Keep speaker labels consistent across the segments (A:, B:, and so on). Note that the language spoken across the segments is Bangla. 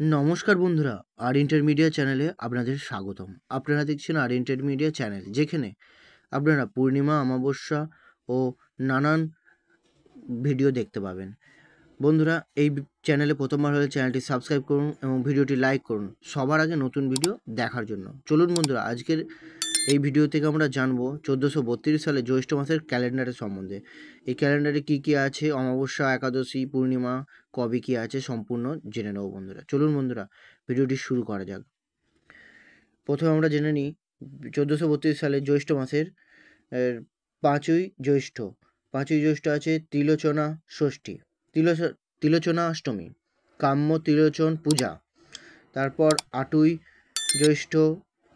A: নমস্কার বন্ধুরা, আর ইন্টারমিডিয়া চ্যানেলে আপনাদের স্বাগতম। আপনারা দেখছেন আর ইন্টারমিডিয়া চ্যানেল, যেখানে আপনারা পূর্ণিমা, অমাবস্যা ও নানান ভিডিও দেখতে পাবেন। বন্ধুরা, এই চ্যানেলে প্রথমবার হলে চ্যানেলটি সাবস্ক্রাইব করুন এবং ভিডিওটি লাইক করুন সবার আগে নতুন ভিডিও দেখার জন্য। চলুন বন্ধুরা, আজকের এই ভিডিও থেকে আমরা জানবো 1432 সালে জ্যৈষ্ঠ মাসের ক্যালেন্ডারের সম্বন্ধে। এই ক্যালেন্ডারে কি কি আছে, অমাবস্যা, একাদশী, পূর্ণিমা কবে কি আছে সম্পূর্ণ জেনে নেব বন্ধুরা। চলুন বন্ধুরা, ভিডিওটি শুরু করা যাক। প্রথমে আমরা জেনে নিই 1432 সালে জ্যৈষ্ঠ মাসের 5ই জ্যৈষ্ঠ। 5ই জ্যৈষ্ঠ আছে ত্রিলোচনা ষষ্ঠী, ত্রিলোচনা অষ্টমী, কাম্য ত্রিলোচন পূজা। তারপর 8ই জ্যৈষ্ঠ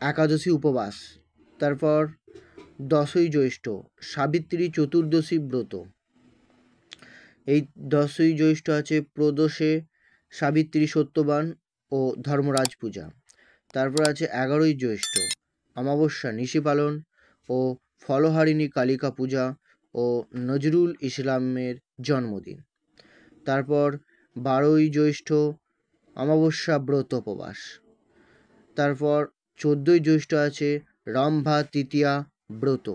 A: একাদশী উপবাস। তারপর 10ই জ্যৈষ্ঠ সাবিত্রী চতুর্দশী ব্রত। এই 10ই জ্যৈষ্ঠ আছে প্রদোষে সাবিত্রী সত্যবান ও ধর্মরাজ পূজা। তারপর আছে 11ই জ্যৈষ্ঠ অমাবস্যা নিশি পালন ও ফলহারিণী কালিকা পূজা ও নজরুল ইসলামের জন্মদিন। তারপর 12ই জ্যৈষ্ঠ অমাবস্যা ব্রত উপবাস। তারপর 14ই জ্যৈষ্ঠ আছে রম্ভা তৃতীয়া ব্রত।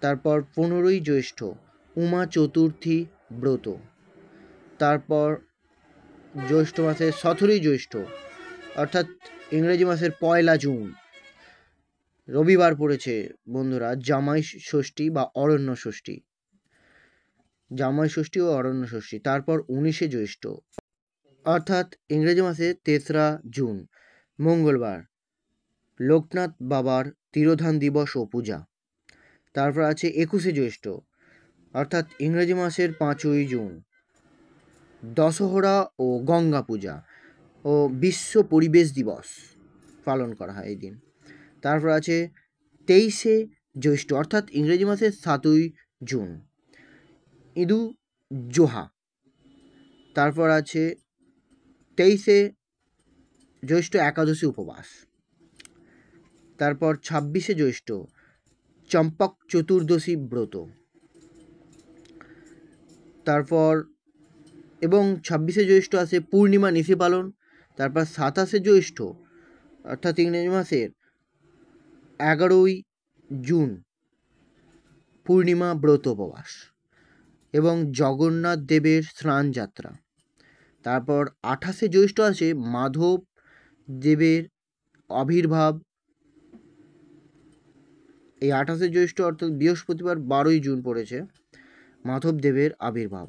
A: তারপর 15ই জ্যৈষ্ঠ উমা চতুর্থী ব্রত। তারপর জ্যৈষ্ঠ মাসের 17ই জ্যৈষ্ঠ অর্থাৎ ইংরেজি মাসের 1 জুন রবিবার পড়েছে বন্ধুরা, জামাই ষষ্ঠী বা অরণ্য ষষ্ঠী, জামাই ষষ্ঠী ও অরণ্য ষষ্ঠী। তারপর 19শে জ্যৈষ্ঠ অর্থাৎ ইংরেজি মাসে 3রা জুন মঙ্গলবার লোকনাথ বাবার তিরোধান দিবস ও পূজা। তারপর আছে 21শে জ্যৈষ্ঠ অর্থাৎ ইংরেজি মাসের 5ই জুন দশহরা ও গঙ্গা পূজা ও বিশ্ব পরিবেশ দিবস পালন করা হয় এই দিন। তারপর আছে 23শে জ্যৈষ্ঠ অর্থাৎ ইংরেজি মাসের 7ই জুন ঈদু জোহা। তারপর আছে 23শে জ্যৈষ্ঠ একাদশী উপবাস। তারপর 26শে জ্যৈষ্ঠ চম্পক চতুর্দশী ব্রত। তারপর এবং 26শে জ্যৈষ্ঠ আছে পূর্ণিমা নিশি পালন। তারপর 27শে জ্যৈষ্ঠ অর্থাৎ ইংরেজি মাসের 11ই জুন পূর্ণিমা ব্রত উপবাস এবং জগন্নাথ দেবের স্নান যাত্রা। তারপর 28শে জ্যৈষ্ঠ আছে মাধব দেবের আবির্ভাব। এই 28শে জ্যৈষ্ঠ অর্থাৎ বৃহস্পতিবার 12ই জুন পড়েছে মাধব দেবের আবির্ভাব।